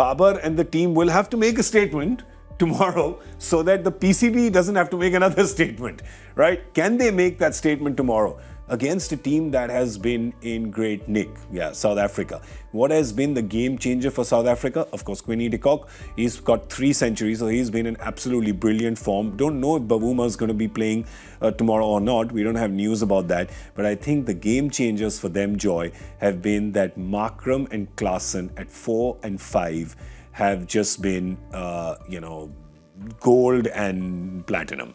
Babar and the team will have to make a statement tomorrow so that the PCB doesn't have to make another statement, right? Can they make that statement tomorrow against a team that has been in great nick? Yeah, South Africa. What has been the game changer for South Africa? Of course, Quinny de Kock. He's got 3 centuries, so he's been in absolutely brilliant form. Don't know if Bavuma is going to be playing tomorrow or not. We don't have news about that. But I think the game changers for them, Joy, have been that Markram and Klaasen at 4 and 5 have just been, gold and platinum.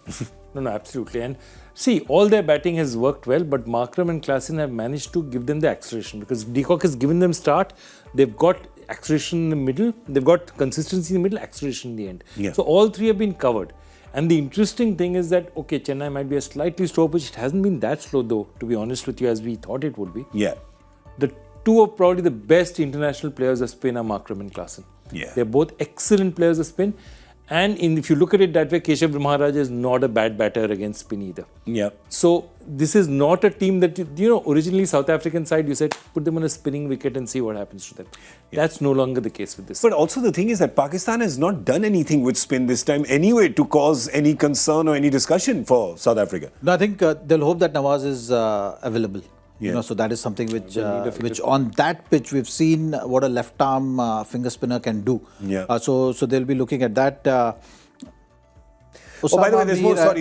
No, absolutely. And see, all their batting has worked well, but Markram and Klaasen have managed to give them the acceleration because de Kock has given them start. They've got acceleration in the middle. They've got consistency in the middle, acceleration in the end. Yeah. So all 3 have been covered. And the interesting thing is that, okay, Chennai might be a slightly slow pitch. It hasn't been that slow though, to be honest with you, as we thought it would be. Yeah. The 2 of probably the best international players of spin are Markram and Klaasen. Yeah. They're both excellent players of spin. And if you look at it that way, Keshav Maharaj is not a bad batter against spin either. Yeah. So this is not a team that, originally South African side, you said, put them on a spinning wicket and see what happens to them. Yeah. That's no longer the case with this. But also the thing is that Pakistan has not done anything with spin this time anyway to cause any concern or any discussion for South Africa. No, I think they'll hope that Nawaz is available. Yeah. So that is something which on that pitch we've seen what a left arm finger spinner can do. Yeah. So they'll be looking at that. By the way,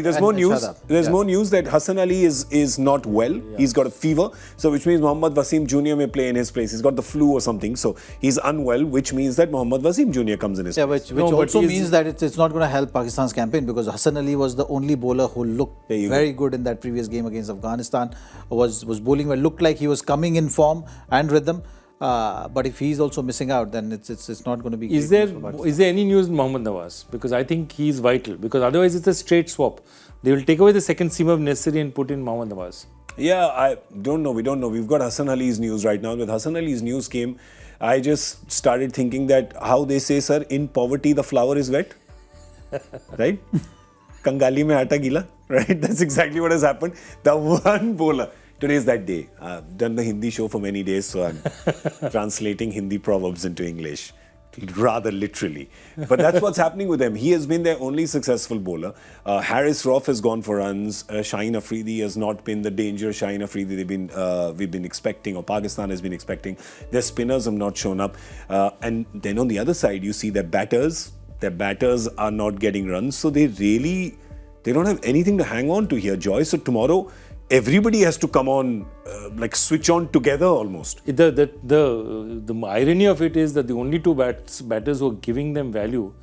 there's more news. There's more news that Hassan Ali is not well. Yeah. He's got a fever, so which means Mohammad Wasim Jr. may play in his place. He's got the flu or something, so he's unwell, which means that Mohammad Wasim Jr. comes in his place. Which also means that it's not going to help Pakistan's campaign because Hassan Ali was the only bowler who looked very good in that previous game against Afghanistan. Was bowling well, looked like he was coming in form and rhythm. But if he's also missing out, then it's not going to be. Is there any news in Mohammad Nawaz? Because I think he's vital. Because otherwise it's a straight swap. They will take away the second seamer of necessary and put in Mohammad Nawaz. Yeah, I don't know. We don't know. We've got Hassan Ali's news right now. With Hassan Ali's news came, I just started thinking that how they say, sir, in poverty the flower is wet, right? Kangali mein aata gila, right? That's exactly what has happened. The one bowler. Today is that day. I've done the Hindi show for many days, so I'm translating Hindi proverbs into English, rather literally. But that's what's happening with them. He has been their only successful bowler. Harris Roth has gone for runs. Shaheen Afridi has not been the danger Shaheen Afridi we've been expecting, or Pakistan has been expecting. Their spinners have not shown up. And then on the other side, you see their batters are not getting runs. So they don't have anything to hang on to here, Joy. So tomorrow, everybody has to come on, switch on together almost. The irony of it is that the only 2 batters who are giving them value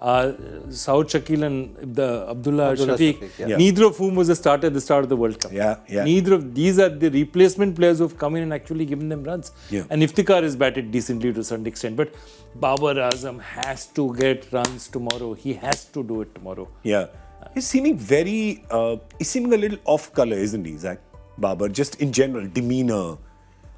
are Saud Shakil and Abdullah Shafiq. Yeah. Neither of whom was a starter at the start of the World Cup. Yeah. Neither of these are the replacement players who have come in and actually given them runs. Yeah. And Iftikhar is batted decently to a certain extent. But Babar Azam has to get runs tomorrow. He has to do it tomorrow. Yeah. He's seeming a little off color, isn't he, Zach? Babar, just in general, demeanor,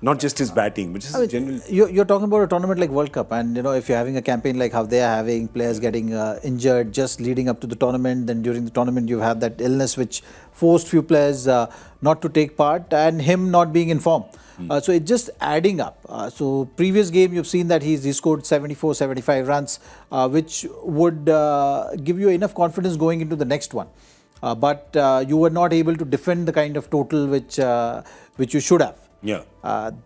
not just his batting, but just general. You're talking about a tournament like World Cup, and if you're having a campaign like how they are having, players getting injured just leading up to the tournament, then during the tournament you have that illness which forced few players not to take part, and him not being in form. So it's just adding up. So previous game you've seen that he scored 74, 75 runs, which would give you enough confidence going into the next one. But you were not able to defend the kind of total which you should have. Yeah.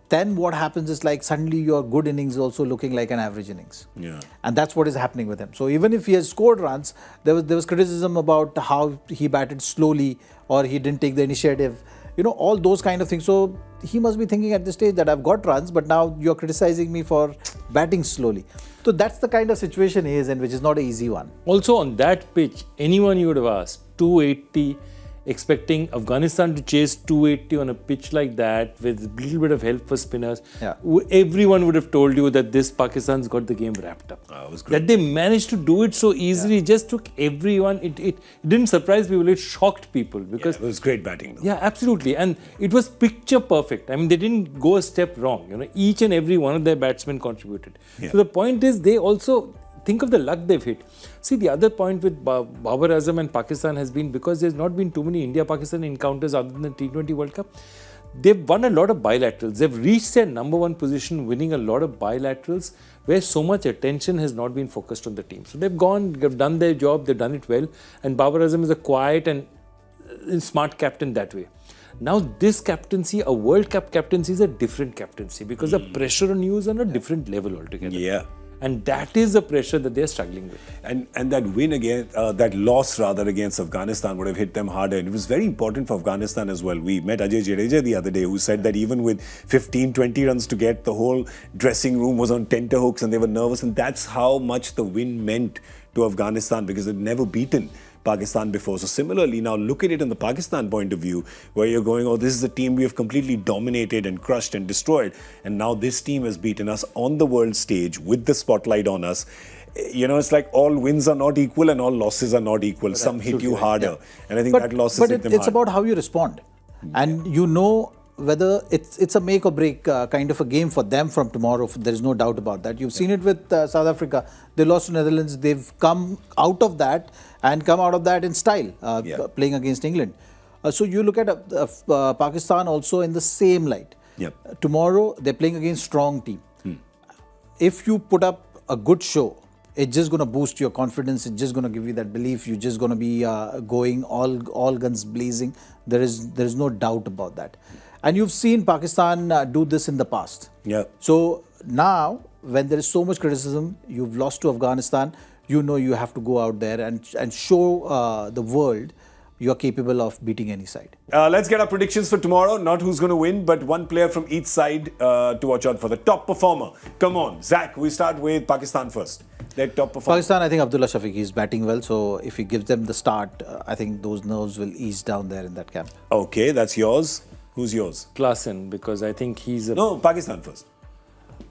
Then what happens is suddenly your good innings also looking like an average innings. Yeah. And that's what is happening with him. So even if he has scored runs, there was criticism about how he batted slowly or he didn't take the initiative. All those kind of things. So he must be thinking at this stage that I've got runs, but now you're criticizing me for batting slowly. So that's the kind of situation he is in, which is not an easy one. Also on that pitch, anyone you would have asked, 280, expecting Afghanistan to chase 280 on a pitch like that with a little bit of help for spinners, everyone would have told you that this Pakistan's got the game wrapped up. It was great. That they managed to do it so easily just took everyone. It didn't surprise people, it shocked people because it was great batting though. Yeah, absolutely. And it was picture perfect. I mean, they didn't go a step wrong. Each and every one of their batsmen contributed. Yeah. So the point is, they also think of the luck they've hit. See, the other point with Babar Azam and Pakistan has been because there's not been too many India-Pakistan encounters other than the T20 World Cup. they've won a lot of bilaterals. They've reached their number one position, winning a lot of bilaterals, where so much attention has not been focused on the team. So they've done their job, they've done it well. And Babar Azam is a quiet and smart captain that way. Now this captaincy, a World Cup captaincy, is a different captaincy because the pressure on you is on a different level altogether. Yeah. And that is the pressure that they're struggling with. And that win against, that loss rather against Afghanistan would have hit them harder. And it was very important for Afghanistan as well. We met Ajay Jadeja the other day, who said that even with 15, 20 runs to get, the whole dressing room was on tenterhooks and they were nervous. And that's how much the win meant to Afghanistan, because they'd never beaten Pakistan before. So similarly, now look at it in the Pakistan point of view, where you're going, oh, this is a team we have completely dominated and crushed and destroyed. And now this team has beaten us on the world stage with the spotlight on us. You know, it's like all wins are not equal and all losses are not equal. Some hit you harder. Yeah. And I think that loss has hit them it's hard. about how you respond. And you know whether it's a make or break kind of a game for them from tomorrow. There is no doubt about that. You've seen it with South Africa. They lost to Netherlands. They've come out of that and come out of that in style, playing against England. So you look at Pakistan also in the same light. Yep. Tomorrow they're playing against strong team. If you put up a good show, it's just going to boost your confidence. It's just going to give you that belief. You're just going to be going all guns blazing. There is no doubt about that. And you've seen Pakistan do this in the past. Yeah. So now, when there is so much criticism, you've lost to Afghanistan, you know you have to go out there and show the world you're capable of beating any side. Let's get our predictions for tomorrow. Not who's going to win, but one player from each side to watch out for. The top performer. Come on, Zach, we start with Pakistan first. Their top performer. Pakistan, I think Abdullah Shafiq is batting well. So if he gives them the start, I think those nerves will ease down there in that camp. Okay, that's yours. Who's yours? Klassen, because I think he's a... No, Pakistan first.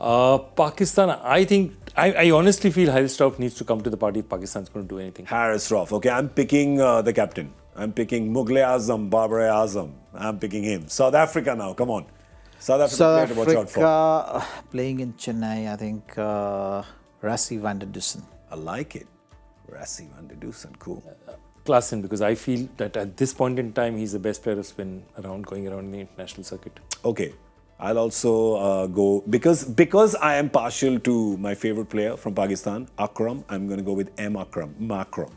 Pakistan, I think, I honestly feel Haris Rauf needs to come to the party if Pakistan's going to do anything. Haris Rauf. Okay, I'm picking the captain. I'm picking Mughal-e-Azam, Babar-e-Azam. I'm picking him. South Africa now, come on. South Africa player to watch out for. Playing in Chennai, I think Rassie van der Dussen. I like it. Rassie van der Dussen, cool. Klassen, because I feel that at this point in time, he's the best player of spin going around in the international circuit. Okay. I'll also go, because I am partial to my favorite player from Pakistan, Akram, I'm going to go with M. Akram. Makram.